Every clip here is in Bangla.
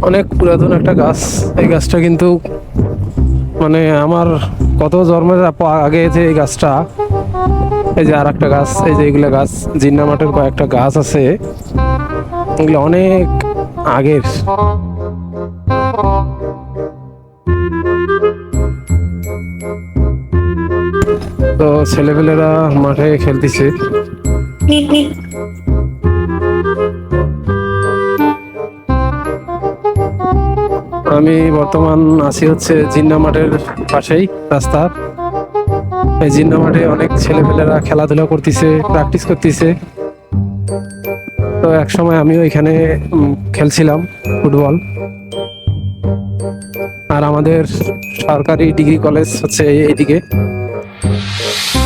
অনেক পুরাতন একটা গাছ। এই গাছটা কিন্তু মানে আমার কত জন্মের আগে যে এই গাছটা, এই যে আর একটা গাছ, এই যে এগুলা গাছ, জিন্না মাঠের কয়েকটা গাছ আছে, এগুলো অনেক আগের। তো ছেলেপেলেরা মাঠে খেলতেছে। আমি বর্তমান আছি হচ্ছে জিন্না মাঠের পাশেই, রাস্তা। এই জিন্না মাঠে অনেক ছেলেপেলেরা খেলাধুলা করতেছে, প্র্যাকটিস করতেছে। তো এক সময় আমিও এখানে খেলছিলাম ফুটবল। আর আমাদের সরকারি ডিগ্রি কলেজ হচ্ছে এইদিকে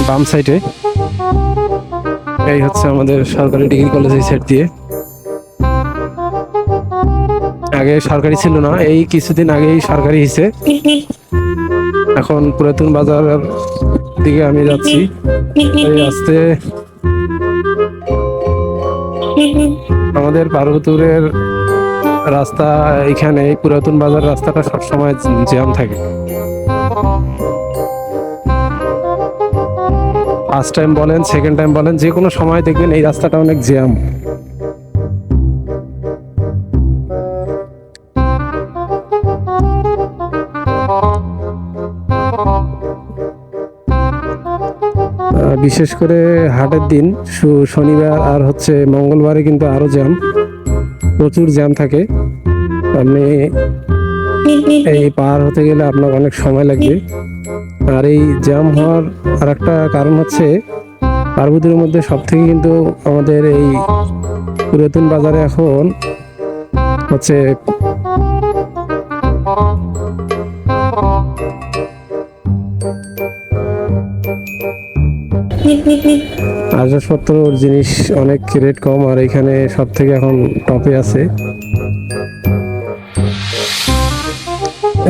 বাম সাইডে। এই হচ্ছে আমাদের সরকারি ডিগ্রি কলেজ, এই সাইড দিয়ে। আগে সরকারি ছিল না, এই কিছুদিন আগেই সরকারি হয়েছে। এখন পুরাতন বাজার দিকে আমি যাচ্ছি। এই রাস্তে আমাদের পার্বতীপুরের রাস্তা, এখানে পুরাতন বাজার রাস্তাটা সবসময় জ্যাম থাকে। ফার্স্ট টাইম বলেন, সেকেন্ড টাইম বলেন, যে কোনো সময় দেখবেন এই রাস্তাটা অনেক জ্যাম। বিশেষ করে হাটের দিন, শনিবার আর হচ্ছে মঙ্গলবারে কিন্তু আরো জ্যাম, প্রচুর জ্যাম থাকে। আপনি এই পার হতে গেলে আপনার অনেক সময় লাগবে। আর এই জ্যাম হওয়ার আর একটা কারণ হচ্ছে, পার্বতীর মধ্যে সব থেকে কিন্তু আমাদের এই পুরাতন বাজারে এখন হচ্ছে আসবাবপত্র জিনিস অনেক রেট কম, আর এখানে সব থেকে এখন টপে আছে।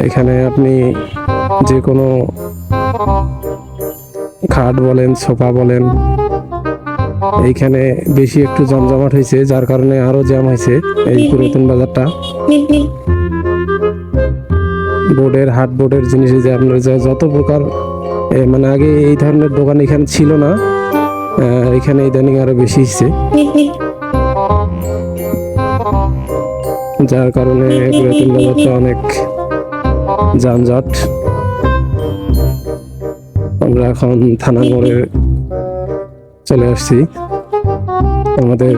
এখানে আপনি যে কোনো খাট বলেন, সোফা বলেন, এইখানে বেশি একটু জমজমাট হয়েছে, যার কারণে আরো জ্যাম হয়েছে এই পুরাতন বাজারটা। বোর্ডের হাট, বোর্ডের জিনিস, যে আপনার যত প্রকার মানে আগে এই ধরনের দোকান এখানে ছিল না, এখানে ইদানিং আরো বেশি হচ্ছে, যার কারণে পুরাতন বাজারটা অনেক যানজট। আমরা এখন থানা মোড়ে চলে আসছি। আমাদের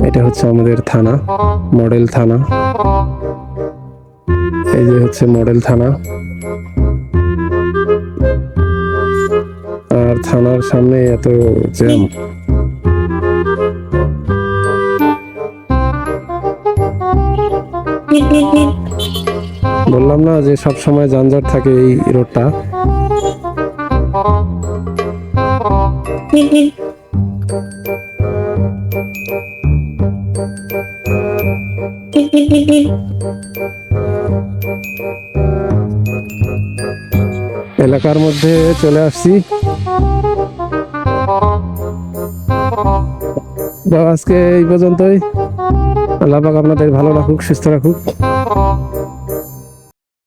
এটা হচ্ছে আমাদের থানা, মডেল থানা। এই যে হচ্ছে মডেল থানা। আর থানার সামনে এত জ্যাম। বললাম না যে সব সময় যানজট থাকে এই রোডটা। এলাকার মধ্যে চলে আসছি। আজকে এই পর্যন্তই। আল্লাহ পাক আপনাদের ভালো রাখুক, সুস্থ রাখুক।